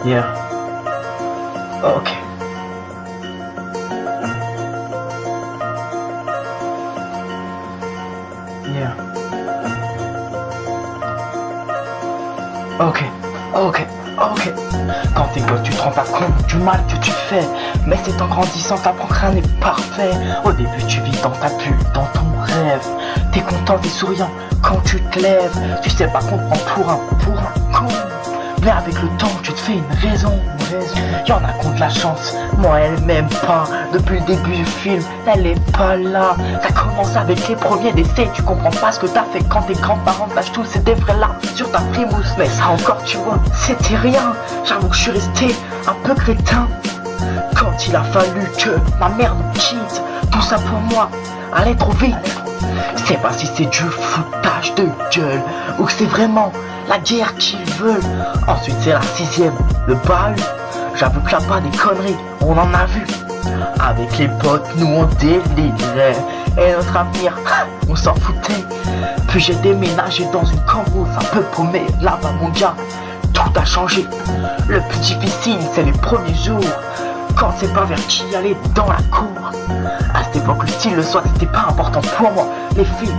Yeah. Ok. Yeah. Ok. Ok. Ok. Quand t'es gosse, tu te rends pas compte du mal que tu fais. Mais c'est en grandissant, t'apprends que rien n'est parfait. Au début, tu vis dans ta bulle, dans ton rêve. T'es content, t'es souriant quand tu te lèves. Tu sais pas qu'on te prend pour un con. Mais avec le temps, tu te fais une raison. Y'en a qui ont de la chance, moi elle m'aime pas. Depuis le début du film, elle est pas là. Ça commence avec les premiers décès. Tu comprends pas ce que t'as fait quand tes grands-parents te lâchent tout. C'est des vraies larmes sur ta frimousse. Mais ça encore, tu vois, c'était rien. J'avoue que je suis resté un peu crétin quand il a fallu que ma mère nous quitte. Tout ça pour moi allait trop vite. Je sais pas si c'est du foutage de gueule ou que c'est vraiment la guerre qu'ils veulent. Ensuite c'est la 6ème, le bahut. J'avoue que là-bas des conneries, on en a vu. Avec les potes, nous on délirait. Et notre avenir, on s'en foutait. Puis j'ai déménagé dans une cambrousse un peu paumée. Là-bas mon gars, tout a changé. Le plus difficile c'est les premiers jours, quand c'est pas vers qui aller dans la cour. À cette époque le style, le soir c'était pas important pour moi. Les filles,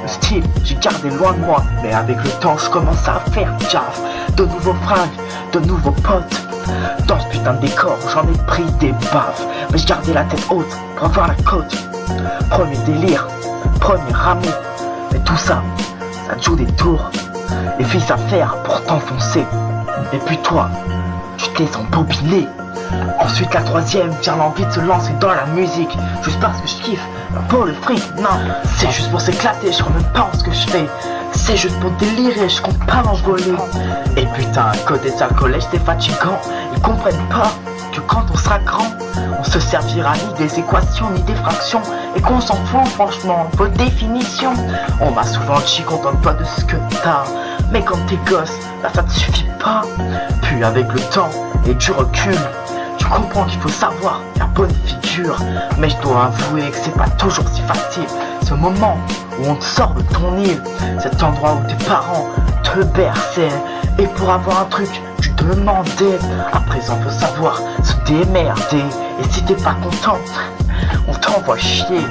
le style, j'ai gardé loin de moi. Mais avec le temps je commence à faire gaffe. De nouveaux fringues, de nouveaux potes. Dans ce putain de décor j'en ai pris des baffes. Mais je gardais la tête haute pour voir la côte. Premier délire, premier amour. Mais tout ça, ça te joue des tours. Les filles savent faire pour t'enfoncer. Et puis toi, tu te laisses embobiner. Ensuite la 3ème vient l'envie de se lancer dans la musique. Juste parce que je kiffe, pour le fric, non. C'est juste pour s'éclater, je crois même pas en ce que je fais. C'est juste pour délirer, je compte pas m'envoler. Et putain, à côté de ça, le collège c'est fatigant. Ils comprennent pas que quand on sera grand, on se servira ni des équations ni des fractions. Et qu'on s'en fout franchement, vos définitions. On m'a souvent dit contente-toi de ce que t'as. Mais quand t'es gosse, là ça te suffit pas. Puis avec le temps et du recul, tu comprends qu'il faut savoir la bonne figure. Mais je dois avouer que c'est pas toujours si facile. Ce moment où on te sort de ton île, cet endroit où tes parents te berçaient. Et pour avoir un truc, tu demandais. À présent faut savoir se démerder. Et si t'es pas content, on t'envoie chier.